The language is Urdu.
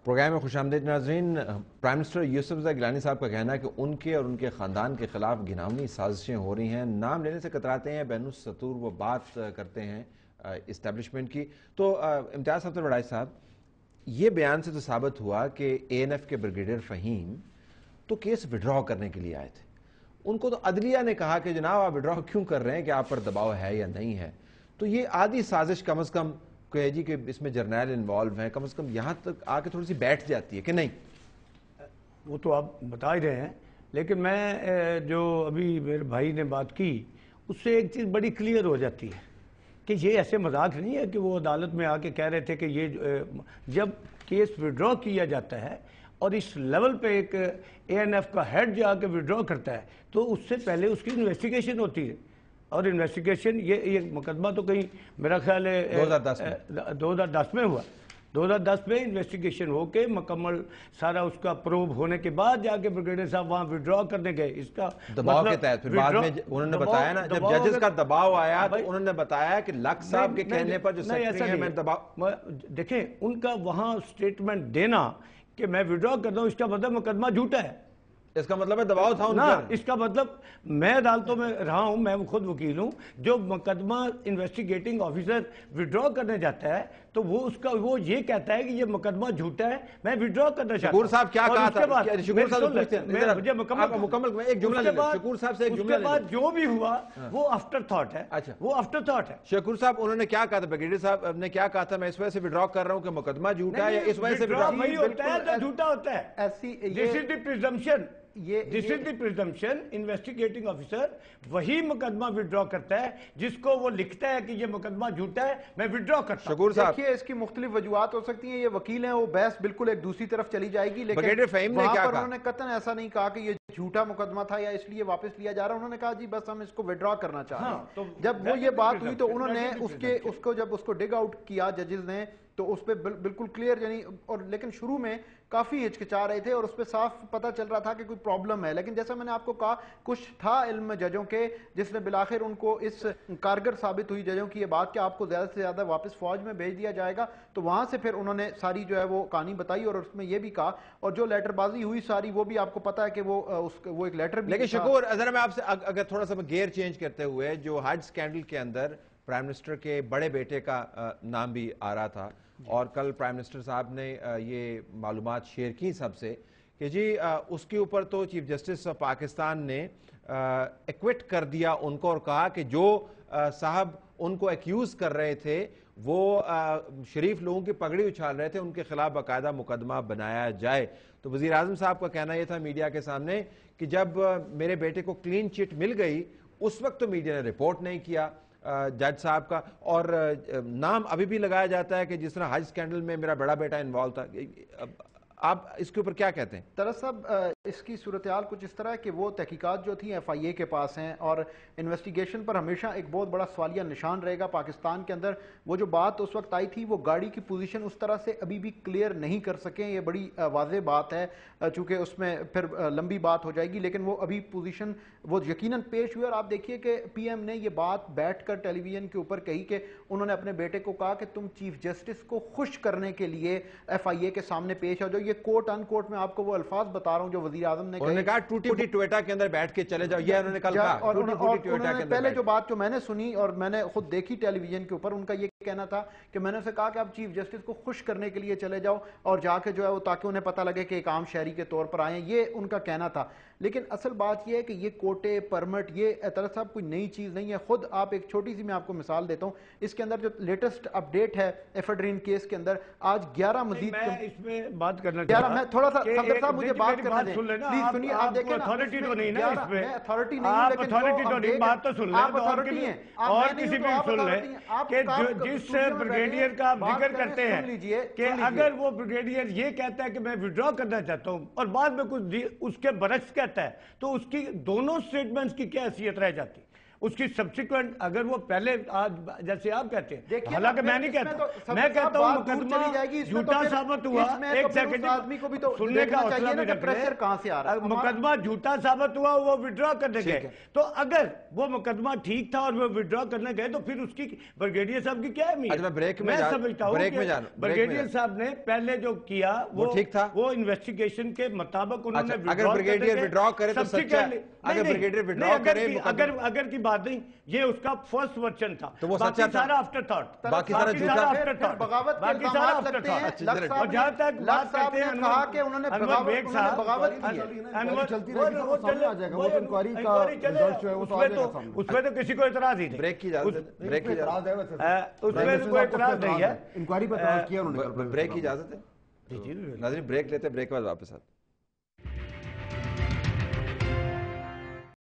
پروگرام میں خوش آمدید ناظرین۔ پرائم منسٹر یوسف زئی گیلانی صاحب کا کہنا ہے کہ ان کے اور ان کے خاندان کے خلاف گھناؤنی سازشیں ہو رہی ہیں، نام لینے سے کتراتے ہیں، بین السطور وہ بات کرتے ہیں اسٹیبلشمنٹ کی۔ تو امتیاز افضل وڑائی صاحب، یہ بیان سے تو ثابت ہوا کہ اے این ایف کے بریگیڈیئر فہیم تو کیس وڈرا کرنے کے لیے آئے تھے۔ ان کو تو عدلیہ نے کہا کہ جناب آپ وڈرا کیوں کر رہے ہیں، کہ آپ پر دباؤ ہے یا نہیں ہے۔ تو یہ آدھی سازش کم از کم کہ جی کہ اس میں جرنیل انوالو ہیں، کم از کم یہاں تک آ کے تھوڑی سی بیٹھ جاتی ہے کہ نہیں؟ وہ تو آپ بتا ہی رہے ہیں، لیکن میں جو ابھی میرے بھائی نے بات کی اس سے ایک چیز بڑی کلیئر ہو جاتی ہے کہ یہ ایسے مذاق نہیں ہے کہ وہ عدالت میں آ کے کہہ رہے تھے کہ یہ جب کیس وڈرا کیا جاتا ہے اور اس لیول پہ ایک اے این ایف کا ہیڈ جا کے وڈرا کرتا ہے تو اس سے پہلے اس کی انویسٹیگیشن ہوتی ہے، اور انویسٹیگیشن یہ مقدمہ تو کہیں میرا خیال ہے 2010 میں ہوا۔ 2010 میں انویسٹیگیشن ہو کے مکمل سارا اس کا پروب ہونے کے بعد جا کے بریگیڈیئر صاحب وہاں وڈرا کرنے گئے۔ اس کا دباؤ کے تحت پھر بعد میں انہوں نے بتایا نا، جب ججز کا دباؤ آیا تو انہوں نے بتایا کہ لک صاحب کے کہنے پر جو سیکٹری ہیں میں دباؤ، دیکھیں ان کا وہاں سٹیٹمنٹ دینا کہ میں وڈرا کرتا ہوں، اس کا مطلب مقدمہ جھوٹا ہے۔ اس کا مطلب ہے دباؤ تھا ان پر۔ اس کا مطلب میں عدالتوں میں رہا ہوں، میں خود وکیل ہوں، جو مقدمہ انویسٹیگیٹنگ آفیسر وڈرا کرنے جاتا ہے تو وہ یہ کہتا ہے کہ یہ مقدمہ جھوٹا ہے، میں وڈرا کرنا چاہتا ہوں۔ شکور صاحب کیا کہا تھا؟ شکور صاحب مکمل ایک جملہ لے لیں، شکور صاحب سے ایک جملہ لے لیں۔ اس کے بعد جو بھی ہوا وہ آفٹر تھاٹ ہے، وہ آفٹر تھاٹ ہے۔ شکور صاحب انہوں نے کیا کہا تھا؟ بریگیڈیئر صاحب نے کیا کہا تھا؟ میں اس وجہ سے وڈرا کر رہا ہوں کہ مقدمہ جھوٹا ہے، یا اس وجہ سے وڈرا وہی ہوتا ہے جو جھوٹا ہوتا ہے۔ ایسی دس از دی پریزمپشن، دس از دی پریزمپشن۔ انویسٹیگیٹنگ آفیسر وہی مقدمہ وڈرا کرتا ہے جس کو وہ لکھتا ہے کہ یہ مقدمہ جھوٹا ہے، میں وڈرا کرتا ہوں۔ شکور صاحب دیکھیے اس کی مختلف وجوہات ہو سکتی ہیں، یہ وکیل ہیں، وہ بحث بالکل ایک دوسری طرف چلی جائے گی، لیکن وہاں پر انہوں نے قطعاً ایسا نہیں کہا کہ یہ جھوٹا مقدمہ تھا یا اس لیے واپس لیا جا رہا ہے۔ انہوں نے کہا جی بس ہم اس کو وڈرا کرنا چاہ رہے ہیں۔ جب وہ یہ بات ہوئی تو انہوں نے اس کو ڈگ آؤٹ کیا ججز نے، تو اس پہ بالکل کلیئر یعنی اور لیکن شروع میں کافی ہچکچا رہے تھے اور اس پہ صاف پتہ چل رہا تھا کہ کوئی پرابلم ہے، لیکن جیسا میں نے آپ کو کہا کچھ تھا علم ججوں کے، جس نے بالآخر ان کو اس کارگر ثابت ہوئی ججوں کی یہ بات کہ آپ کو زیادہ سے زیادہ واپس فوج میں بھیج دیا جائے گا، تو وہاں سے پھر انہوں نے ساری جو ہے وہ کہانی بتائی اور اس میں یہ بھی کہا، اور جو لیٹر بازی ہوئی ساری وہ بھی آپ کو پتہ ہے کہ وہ ایک لیٹر بھی۔ لیکن شکور ذرا میں آپ سے اگر تھوڑا سا گیئر چینج کرتے ہوئے، جو حج سکینڈل کے اندر پرائم منسٹر کے بڑے بیٹے کا نام بھی آ رہا تھا، اور کل پرائم منسٹر صاحب نے یہ معلومات شیئر کی سب سے کہ جی اس کے اوپر تو چیف جسٹس آف پاکستان نے ایکوٹ کر دیا ان کو، اور کہا کہ جو صاحب ان کو ایکیوز کر رہے تھے وہ شریف لوگوں کی پگڑی اچھال رہے تھے، ان کے خلاف باقاعدہ مقدمہ بنایا جائے۔ تو وزیر اعظم صاحب کا کہنا یہ تھا میڈیا کے سامنے کہ جب میرے بیٹے کو کلین چٹ مل گئی اس وقت تو میڈیا نے رپورٹ نہیں کیا جج صاحب کا، اور نام ابھی بھی لگایا جاتا ہے کہ جس طرح حج سکینڈل میں میرا بڑا بیٹا انوالو تھا۔ آپ اس کے اوپر کیا کہتے ہیں؟ دراصل اس کی صورتحال کچھ اس طرح ہے کہ وہ تحقیقات جو تھیں ایف آئی اے کے پاس ہیں، اور انویسٹیگیشن پر ہمیشہ ایک بہت بڑا سوالیہ نشان رہے گا پاکستان کے اندر۔ وہ جو بات اس وقت آئی تھی وہ گاڑی کی پوزیشن اس طرح سے ابھی بھی کلیئر نہیں کر سکیں، یہ بڑی واضح بات ہے چونکہ اس میں پھر لمبی بات ہو جائے گی، لیکن وہ ابھی پوزیشن وہ یقیناً پیش ہوئی۔ اور آپ دیکھیے کہ پی ایم نے یہ بات بیٹھ کر ٹیلی ویژن کے اوپر کہی کہ انہوں نے اپنے بیٹے کو کہا کہ تم چیف جسٹس کو خوش کرنے کے لیے ایف آئی اے کے سامنے پیش آ جاؤ۔ یہ کوٹ ان کوٹ میں آپ کو وہ الفاظ بتا رہا ہوں جو وزیر اعظم نے کہا ٹوٹی پھوٹی ٹویٹا کے اندر بیٹھ کے چلے جاؤ، یہ انہوں نے کل کہا۔ اور پہلے جو بات جو میں نے سنی اور میں نے خود دیکھی ٹیلی ویژن کے اوپر، ان کا یہ کہنا تھا کہ میں نے اسے کہا کہ آپ چیف جسٹس کو خوش کرنے کے لیے چلے جاؤ اور جا کے جو ہے وہ تاکہ انہیں پتہ لگے کہ ایک عام شہری کے طور پر آئیں، یہ ان کا کہنا تھا۔ لیکن اصل بات یہ ہے کہ یہ کوٹے پرمٹ یہ اعتراض صاحب کوئی نئی چیز نہیں ہے۔ خود آپ ایک چھوٹی سی میں آپ کو مثال دیتا ہوں، اس کے اندر جو لیٹسٹ اپڈیٹ ہے ایفیڈرین کیس کے اندر آج 11 مزید میں اس میں بات کرنا چاہتا ہوں، میں تھوڑا سا صدر صاحب مجھے بات کرنا دیں پلیز سنیے۔ آپ دیکھیں اتھارٹی تو نہیں نا اس میں، اتھارٹی نہیں ہوں، لیکن اتھارٹی تو نہیں، بات تو سن لیں، آپ اتھارٹی ہیں اور کسی بھی سن لیں کہ جس بریگیڈیئر کا آپ ذکر کرتے ہیں کہ اگر وہ بریگیڈیئر یہ کہتا ہے کہ میں وڈرا کرنا چاہتا ہوں اور بعد میں کچھ اس کے برعکس کہتا ہے تو اس کی دونوں سٹیٹمنٹس کی کیا حیثیت رہ جاتی؟ اس کی سبسیکوینٹ اگر وہ پہلے جیسے آپ کہتے ہیں، حالانکہ میں نہیں کہتا، میں کہتا ہوں مقدمہ جھوٹا ثابت ہوا، ایک سیکنڈ سننے کا حوصلہ بھی رکھ لیں، مقدمہ جھوٹا ثابت ہوا، وہ وڈرا کرنے گئے، تو اگر وہ مقدمہ ٹھیک تھا اور وہ وڈرا کرنے گئے تو پھر اس کی بریگیڈیئر صاحب کی کیا اہمیت؟ میں سمجھتا ہوں کہ بریگیڈیئر صاحب نے پہلے جو کیا وہ ٹھیک تھا، وہ انویسٹیگیشن کے مطابق انہوں نے اگر بریگیڈیئر وڈرا کرے تو سچا ہے، اگر بریگیڈیئر وڈرا کرے اگر کی بات نہیں، یہ اس کا فرسٹ ورچن تھا، تو وہ سچا تھا، سارا آفٹر تھاٹ، باقی سارا جھوٹا، بغاوت کے الزامات لگتے ہیں، اور جہاں تک بات کرتے ہیں کہا کہ انہوں نے بغاوت کی ہے، چلتی رہے گی تو سامنے آ جائے گا، وہ تو انکوائری کا رزلٹ جو ہے وہ تو آ جائے گا سامنے، اس میں تو کسی کو اعتراض ہی نہیں، بریک کی اجازت ہے، بریک کی اجازت ہے، اس میں کوئی اعتراض نہیں ہے، انکوائری پر اعتراض کیا انہوں نے، بریک کی اجازت ہے، ناظرین بریک لیتے ہیں، بریک کے بعد واپس آتے ہیں۔